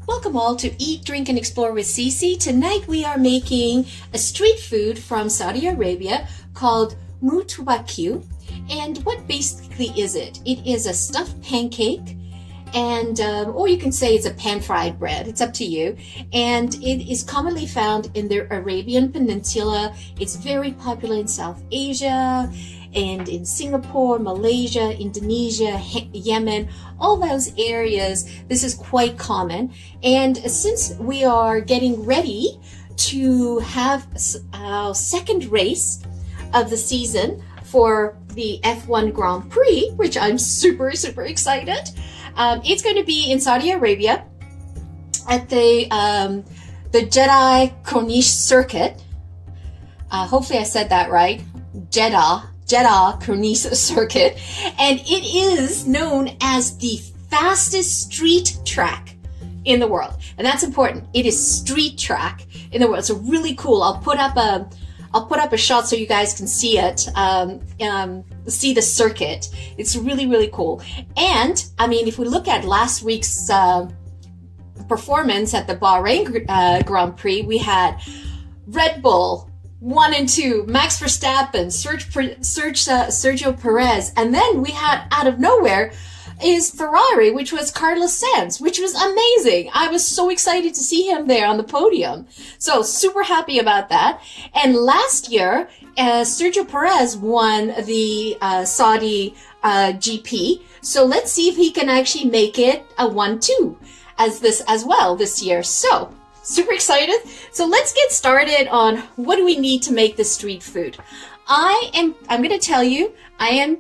Welcome all to Eat, Drink, and Explore with Cece. Tonight we are making a street food from Saudi Arabia called mutabbaq. And what basically is it? It is a stuffed pancake, and or you can say it's a pan-fried bread. It's up to you. And it is commonly found in the Arabian Peninsula. It's very popular in South Asia and in Singapore, Malaysia, Indonesia, Yemen, all those areas. This is quite common. And since we are getting ready to have our second race of the season for the F1 Grand Prix, which I'm super excited. It's going to be in Saudi Arabia at the Jeddah Corniche Circuit. Hopefully I said that right. Jeddah Corniche Circuit, and it is known as the fastest street track in the world, and that's important. It is street track in the world, so really cool. I'll put up a shot so you guys can see it, see the circuit. It's really cool. And I mean, if we look at last week's performance at the Bahrain Grand Prix, we had Red Bull 1 and 2, Max Verstappen, Sergio Perez, and then we had out of nowhere is Ferrari, which was Carlos Sainz, which was amazing. I was so excited to see him there on the podium. So super happy about that. And last year, Sergio Perez won the Saudi GP. So let's see if he can actually make it a 1-2 as well this year. So super excited. So let's get started on what do we need to make this street food. I'm going to tell you, I am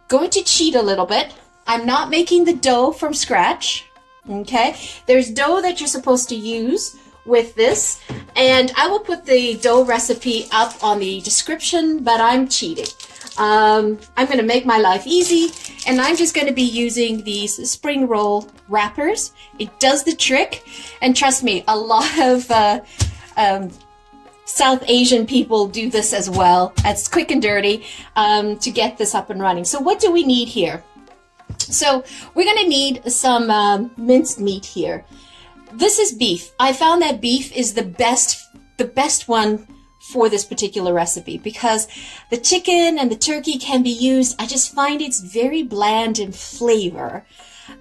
going to cheat a little bit. I'm not making the dough from scratch. Okay. There's dough that you're supposed to use with this, and I will put the dough recipe up on the description, but I'm cheating. I'm going to make my life easy, and I'm just going to be using these spring roll wrappers. It does the trick, and trust me, a lot of South Asian people do this as well. It's quick and dirty to get this up and running. So what do we need here? So we're going to need some minced meat here. This is beef. I found that beef is the best one for this particular recipe because the chicken and the turkey can be used. I just find it's very bland in flavor.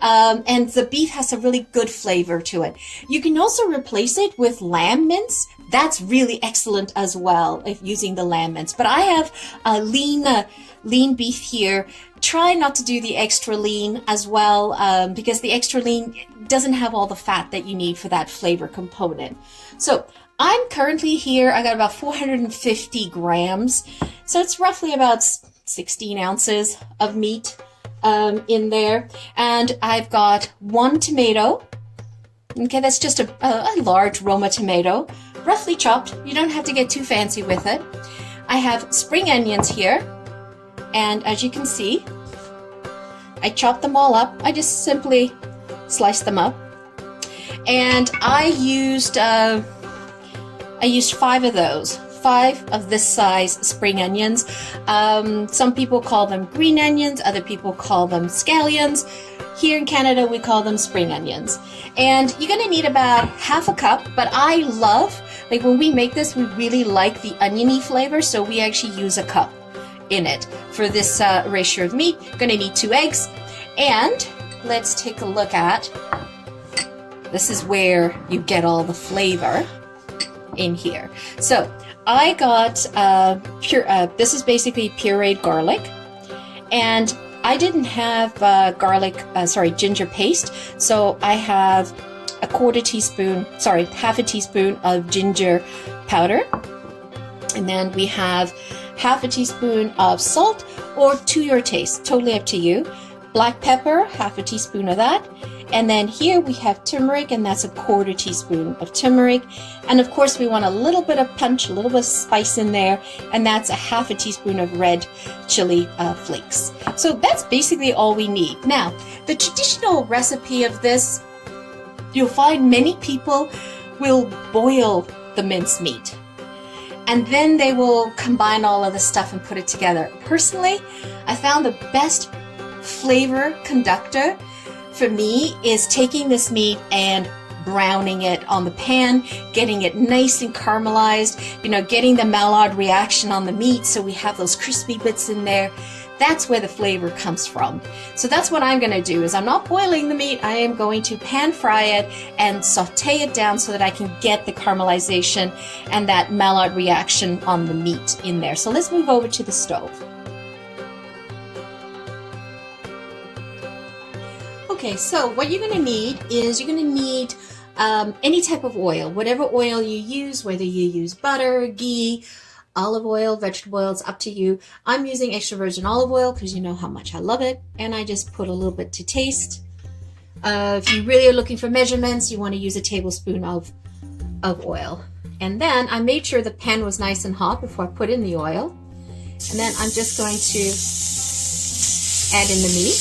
And the beef has a really good flavor to it. You can also replace it with lamb mince. That's really excellent as well if using the lamb mince. But I have a lean beef here. Try not to do the extra lean as well because the extra lean doesn't have all the fat that you need for that flavor component. So I'm currently here, I got about 450 grams. So it's roughly about 16 ounces of meat in there. And I've got 1 tomato. Okay, that's just a large Roma tomato, roughly chopped. You don't have to get too fancy with it. I have spring onions here. And as you can see, I chopped them all up. I just simply sliced them up. And I used 5 of those, 5 of this size spring onions. Some people call them green onions, other people call them scallions. Here in Canada, we call them spring onions. And you're gonna need about half a cup, but I love, like when we make this, we really like the oniony flavor, so we actually use a cup in it for this ratio of meat. Gonna need 2 eggs, and let's take a look at, this is where you get all the flavor in here. So I got this is basically pureed garlic, and I didn't have ginger paste, so I have half a teaspoon of ginger powder, and then we have half a teaspoon of salt, or to your taste, totally up to you. Black pepper, half a teaspoon of that. And then here we have turmeric, and that's a 1/4 teaspoon of turmeric. And of course we want a little bit of punch, a little bit of spice in there, and that's a half a teaspoon of red chili flakes. So that's basically all we need. Now, the traditional recipe of this, you'll find many people will boil the minced meat, and then they will combine all of the stuff and put it together. Personally, I found the best flavor conductor for me is taking this meat and browning it on the pan, getting it nice and caramelized, getting the Maillard reaction on the meat so we have those crispy bits in there. That's where the flavor comes from. So that's what I'm going to do is I'm not boiling the meat. I am going to pan fry it and saute it down so that I can get the caramelization and that Maillard reaction on the meat in there. So let's move over to the stove. Okay, so what you're going to need is any type of oil, whatever oil you use, whether you use butter, ghee, olive oil, vegetable oil, it's up to you. I'm using extra virgin olive oil because you know how much I love it, and I just put a little bit to taste. If you really are looking for measurements, you want to use a tablespoon of oil. And then I made sure the pan was nice and hot before I put in the oil. And then I'm just going to add in the meat.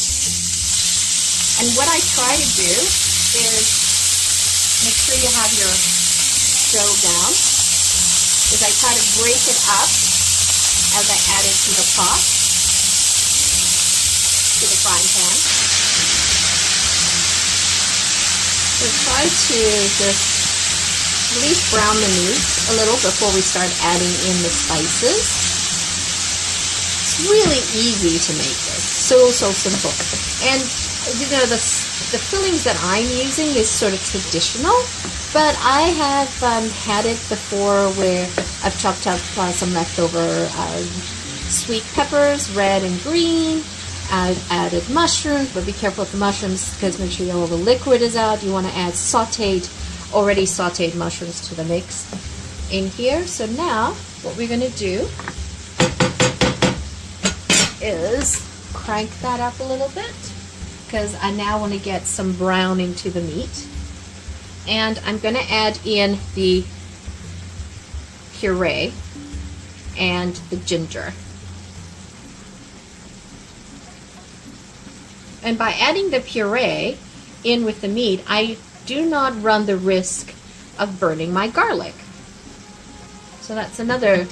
And what I try to do is make sure you have your dough down, is I try to break it up as I add it to the pot, to the frying pan. So try to just at least brown the meat a little before we start adding in the spices. It's really easy to make this, so simple. And the fillings that I'm using is sort of traditional, but I have had it before where I've chopped up some leftover sweet peppers, red and green. I've added mushrooms, but be careful with the mushrooms because make sure all the liquid is out. You want to add already sauteed mushrooms to the mix in here. So now what we're going to do is crank that up a little bit, because I now want to get some browning to the meat. And I'm going to add in the puree and the ginger. And by adding the puree in with the meat, I do not run the risk of burning my garlic. So that's another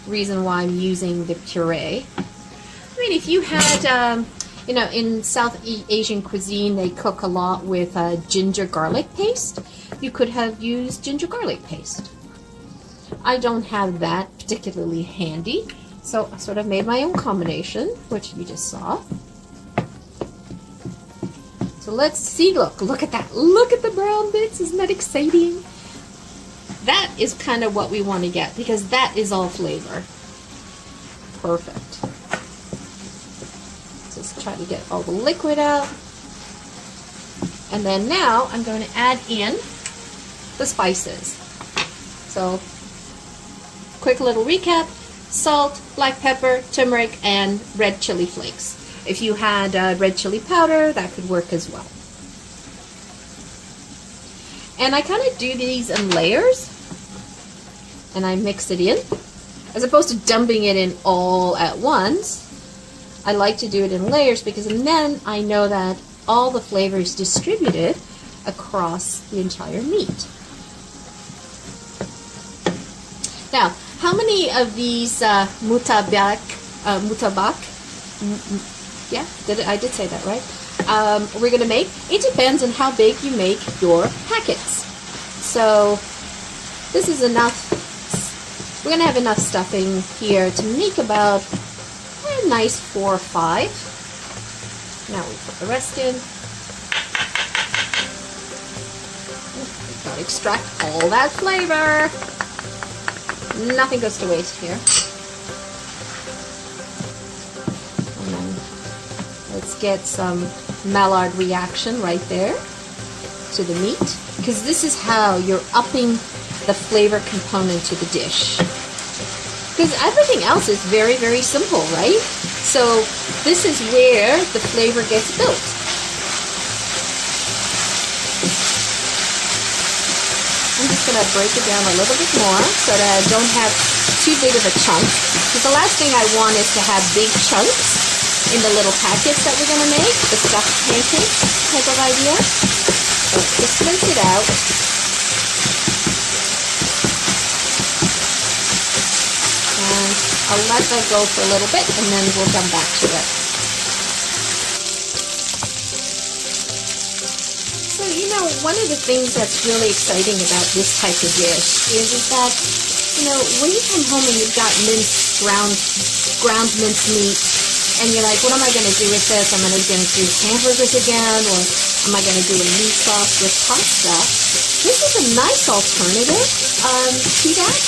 reason why I'm using the puree. I mean, if you had in South Asian cuisine, they cook a lot with ginger garlic paste. You could have used ginger garlic paste. I don't have that particularly handy, so I sort of made my own combination, which you just saw. So let's see, look at that. Look at the brown bits, isn't that exciting? That is kind of what we want to get, because that is all flavor. Perfect. Just try to get all the liquid out. And then now I'm going to add in the spices. So, quick little recap: salt, black pepper, turmeric, and red chili flakes. If you had red chili powder, that could work as well. And I kind of do these in layers, and I mix it in. As opposed to dumping it in all at once, I like to do it in layers, because then I know that all the flavor is distributed across the entire meat. Now, how many of these mutabbaq, yeah, I did say that right, we're going to make? It depends on how big you make your packets. So this is enough. We're going to have enough stuffing here to make about a nice 4 or 5. Now we put the rest in. We've got to extract all that flavor. Nothing goes to waste here. And then let's get some Maillard reaction right there to the meat, because this is how you're upping the flavor component to the dish. Because everything else is very, very simple, right? So this is where the flavor gets built. I'm just going to break it down a little bit more so that I don't have too big of a chunk. Because the last thing I want is to have big chunks in the little packets that we're going to make, the stuffed pancake type of idea. So just mince it out. And I'll let that go for a little bit, and then we'll come back to it. So you know, one of the things that's really exciting about this type of dish is that, you know, when you come home and you've got ground minced meat, and you're like, what am I going to do with this? Am I going to do hamburgers again, or am I going to do a meat sauce with pasta? This is a nice alternative to that.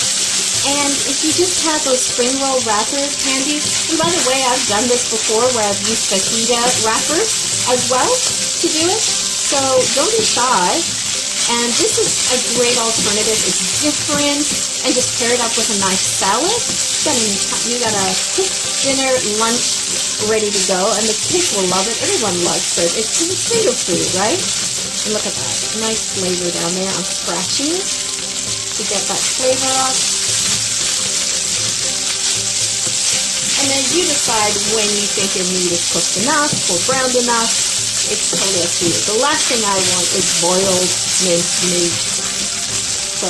And if you just have those spring roll wrappers handy, and by the way, I've done this before where I've used fajita wrappers as well to do it, so don't be shy. And this is a great alternative. It's different, and just pair it up with a nice salad. You got a quick dinner, lunch ready to go, and the kids will love it. Everyone loves it. It's potato food, right? And look at that. Nice flavor down there. I'm scratching to get that flavor off. And then you decide when you think your meat is cooked enough or browned enough. It's totally up to you. The last thing I want is boiled minced meat. So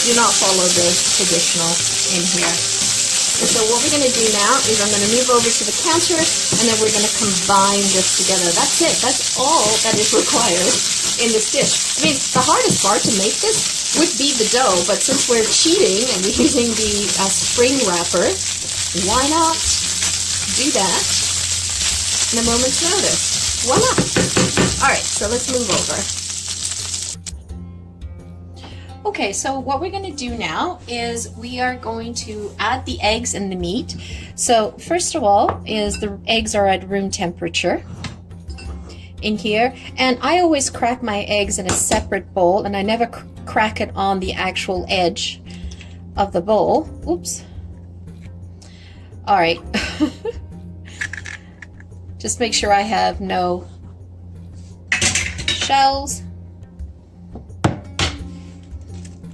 do not follow the traditional in here. And so what we're going to do now is I'm going to move over to the counter, and then we're going to combine this together. That's it. That's all that is required in this dish. I mean, the hardest part to make this would be the dough, but since we're cheating and we're using the spring wrapper, why not do that in a moment's notice? Why not? All right, so let's move over. Okay, so what we're going to do now is we are going to add the eggs and the meat. So first of all is the eggs are at room temperature in here, and I always crack my eggs in a separate bowl, and I never crack it on the actual edge of the bowl. Oops. All right. Just make sure I have no shells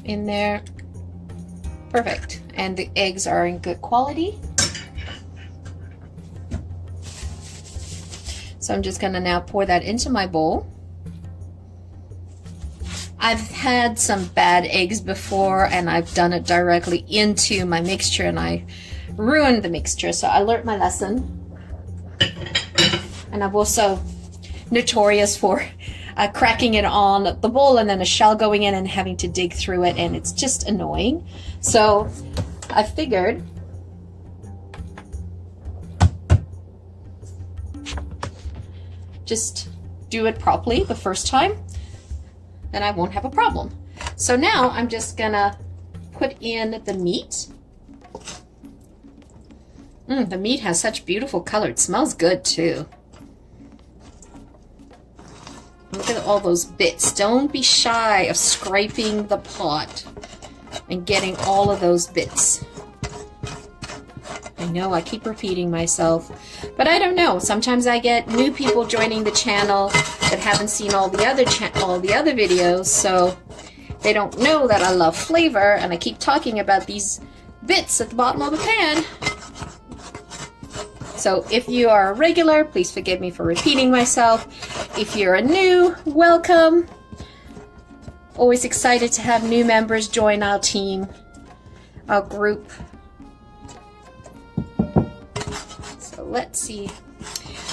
in there. Perfect. And the eggs are in good quality. So I'm just gonna now pour that into my bowl. I've had some bad eggs before, and I've done it directly into my mixture, and I ruined the mixture. So I learned my lesson. And I'm also notorious for cracking it on the bowl and then a shell going in and having to dig through it, and it's just annoying. So I figured just do it properly the first time, then I won't have a problem. So now I'm just gonna put in the meat. The meat has such beautiful color. It smells good too. Look at all those bits. Don't be shy of scraping the pot and getting all of those bits. I know I keep repeating myself, but I don't know. Sometimes I get new people joining the channel that haven't seen all the other videos, so they don't know that I love flavor, and I keep talking about these bits at the bottom of the pan. So if you are a regular, please forgive me for repeating myself. If you're a new, welcome. Always excited to have new members join our team, our group. So let's see.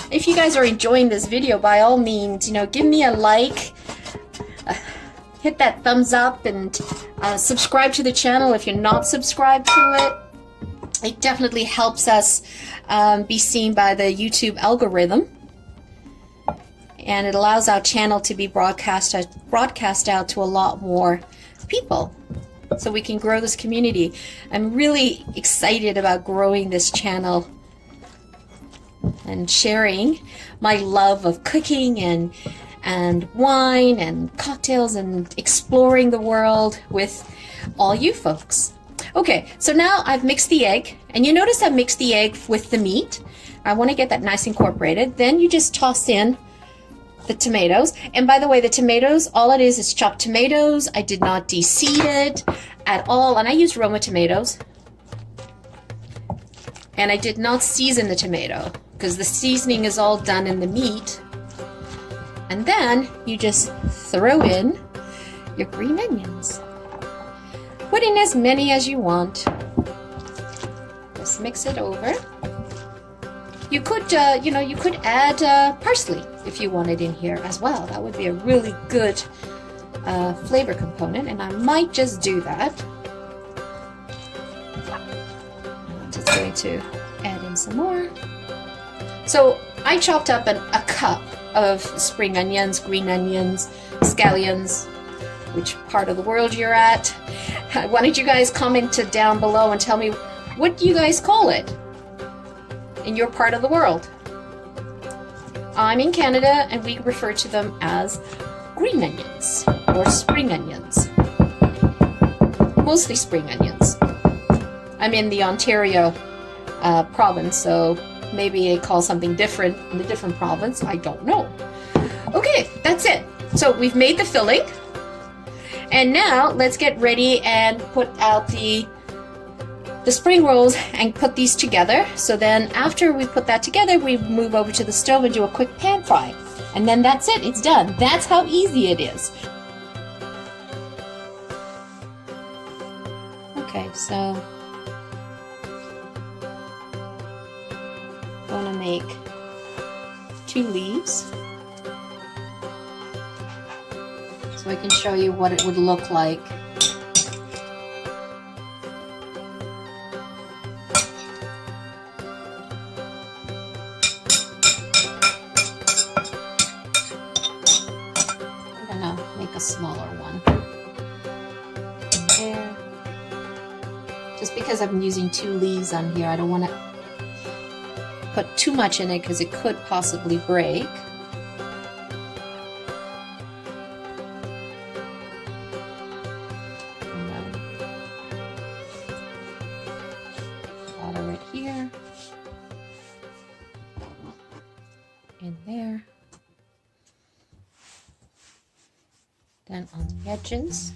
If you guys are enjoying this video, by all means, give me a like, hit that thumbs up, and subscribe to the channel if you're not subscribed to it. It definitely helps us be seen by the YouTube algorithm, and it allows our channel to be broadcast out to a lot more people, so we can grow this community. I'm really excited about growing this channel and sharing my love of cooking and wine and cocktails and exploring the world with all you folks. Okay, so now I've mixed the egg, and you notice I mixed the egg with the meat. I want to get that nice incorporated. Then you just toss in the tomatoes. And by the way, the tomatoes, all it is chopped tomatoes. I did not de-seed it at all, and I used Roma tomatoes. And I did not season the tomato, because the seasoning is all done in the meat. And then you just throw in your green onions. Put in as many as you want. Just mix it over. You could, you could add parsley if you wanted in here as well. That would be a really good flavor component, and I might just do that. I'm just going to add in some more. So I chopped up a cup of spring onions, green onions, scallions, which part of the world you're at. Why don't you guys comment it down below and tell me what you guys call it in your part of the world. I'm in Canada and we refer to them as green onions or spring onions. Mostly spring onions. I'm in the Ontario province, so maybe they call something different in a different province. I don't know. Okay, that's it. So we've made the filling. And now let's get ready and put out the spring rolls and put these together. So then after we put that together, we move over to the stove and do a quick pan fry. And then that's it, it's done. That's how easy it is. Okay, so I'm going to make 2 leaves. So I can show you what it would look like. I'm gonna make a smaller one. There. Just because I'm using 2 leaves on here, I don't want to put too much in it because it could possibly break. Here and there, then on the edges.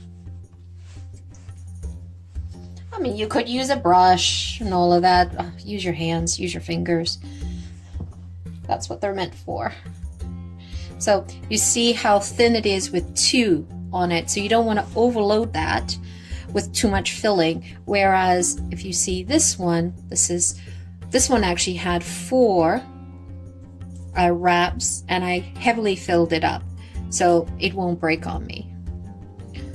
I mean, you could use a brush and all of that. Use your hands, use your fingers. That's what they're meant for. So you see how thin it is with 2 on it, so you don't want to overload that with too much filling. Whereas if you see this one, this one actually had 4 wraps, and I heavily filled it up so it won't break on me.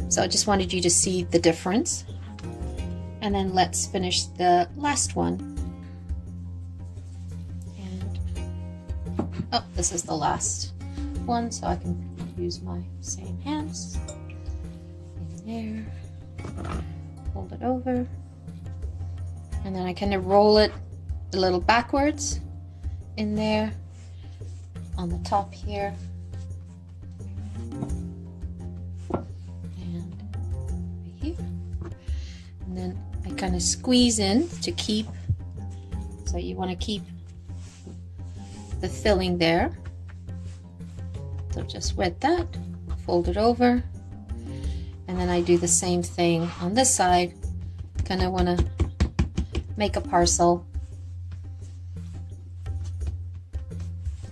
So I just wanted you to see the difference. And then let's finish the last one. And oh, this is the last one, so I can use my same hands in there. Fold it over, and then I kind of roll it a little backwards in there on the top here, and right here, and then I kind of squeeze in to keep, so you want to keep the filling there. So just with that, fold it over. And then I do the same thing on this side. Kind of want to make a parcel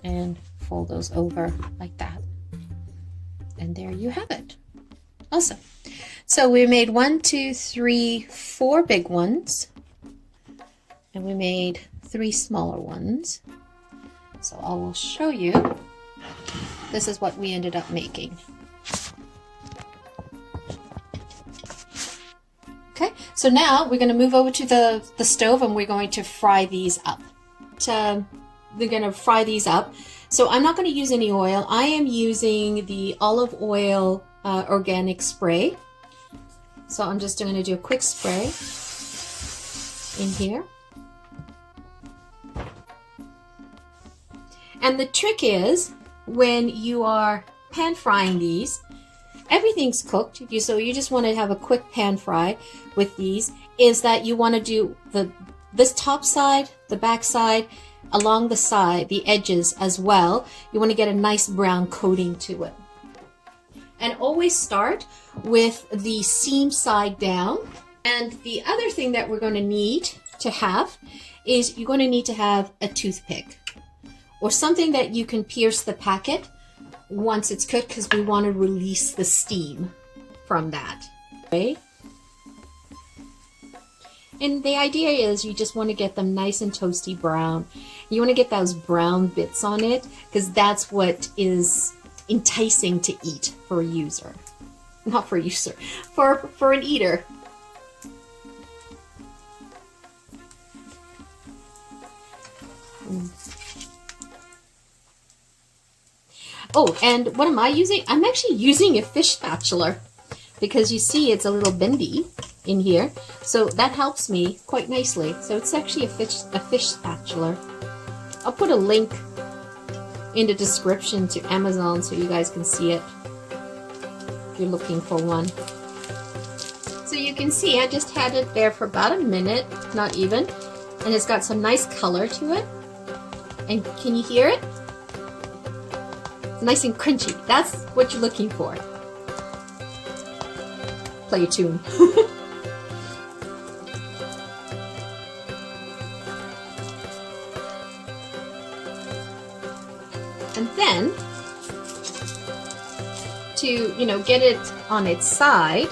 and fold those over like that. And there you have it. Awesome. So we made 1, 2, 3, 4 big ones. And we made 3 smaller ones. So I will show you. This is what we ended up making. Okay, so now we're going to move over to the stove and we're going to fry these up. We're going to fry these up. So I'm not going to use any oil. I am using the olive oil organic spray. So I'm just going to do a quick spray in here. And the trick is when you are pan frying these, everything's cooked, so you just want to have a quick pan fry with these, is that you want to do this top side, the back side, along the side, the edges as well. You want to get a nice brown coating to it. And always start with the seam side down. And the other thing that we're going to need to have is you're going to need to have a toothpick or something that you can pierce the packet once it's cooked, because we want to release the steam from that. Okay? And the idea is you just want to get them nice and toasty brown. You want to get those brown bits on it because that's what is enticing to eat for a user. Not for a user, for an eater. Oh, and what am I using? I'm actually using a fish spatula because you see it's a little bendy in here, so that helps me quite nicely. So it's actually a fish spatula. I'll put a link in the description to Amazon so you guys can see it if you're looking for one. So you can see I just had it there for about a minute, not even, and it's got some nice color to it. And can you hear it? It's nice and crunchy. That's what you're looking for. Play a tune. And then, to, you know, get it on its side,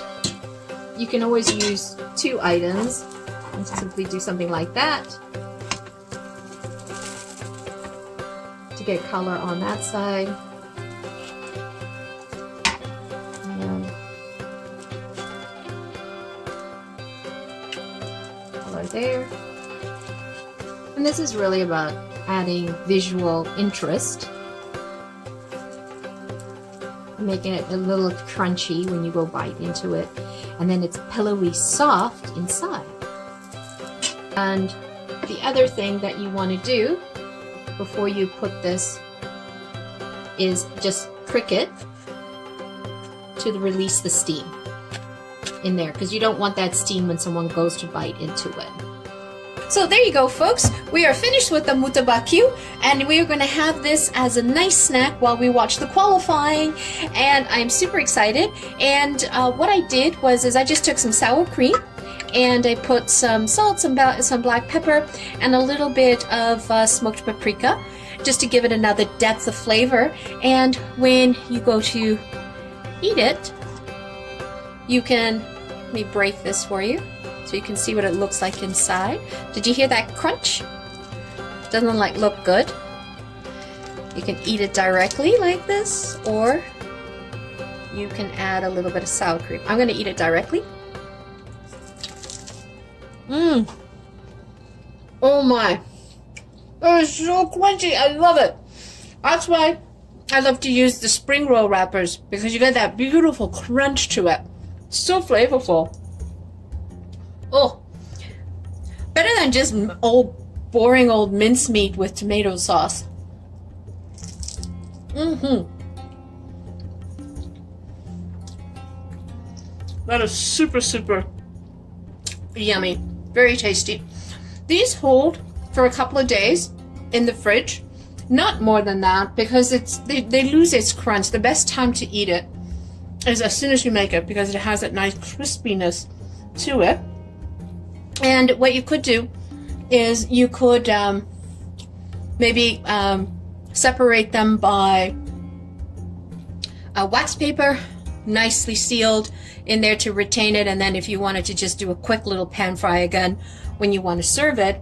you can always use two items and simply do something like that to get color on that side. And color there. And this is really about adding visual interest, making it a little crunchy when you go bite into it, and then it's pillowy soft inside. And the other thing that you want to do before you put this is just prick it to release the steam in there, because you don't want that steam when someone goes to bite into it. So there you go, folks. We are finished with the mutabbaq, and we are going to have this as a nice snack while we watch the qualifying, and I'm super excited. And what I did was I just took some sour cream and I put some salt, some black pepper, and a little bit of smoked paprika just to give it another depth of flavor. And when you go to eat it, you can, let me break this for you so you can see what it looks like inside. Did you hear that crunch? Doesn't look good. You can eat it directly like this, or you can add a little bit of sour cream. I'm gonna eat it directly. Oh my, that is so crunchy. I love it. That's why I love to use the spring roll wrappers, because you get that beautiful crunch to it. So flavorful. Oh, better than just boring old mincemeat with tomato sauce. That is super, super yummy. Very tasty. These hold for a couple of days in the fridge. Not more than that, because they lose its crunch. The best time to eat it is as soon as you make it, because it has that nice crispiness to it. And what you could do is you could maybe separate them by a wax paper, nicely sealed in there to retain it. And then if you wanted to just do a quick little pan fry again when you want to serve it,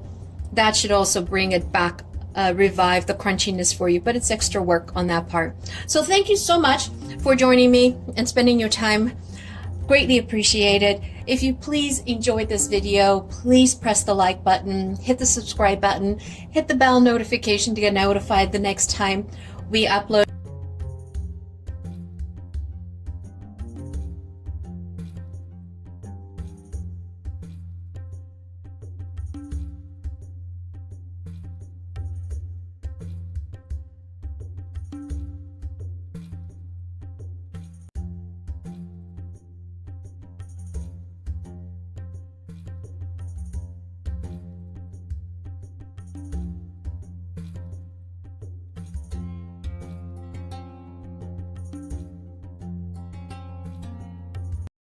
that should also bring it back, revive the crunchiness for you. But it's extra work on that part. So thank you so much for joining me and spending your time. Greatly appreciated. If you please enjoyed this video, please press the like button, hit the subscribe button, hit the bell notification to get notified the next time we upload.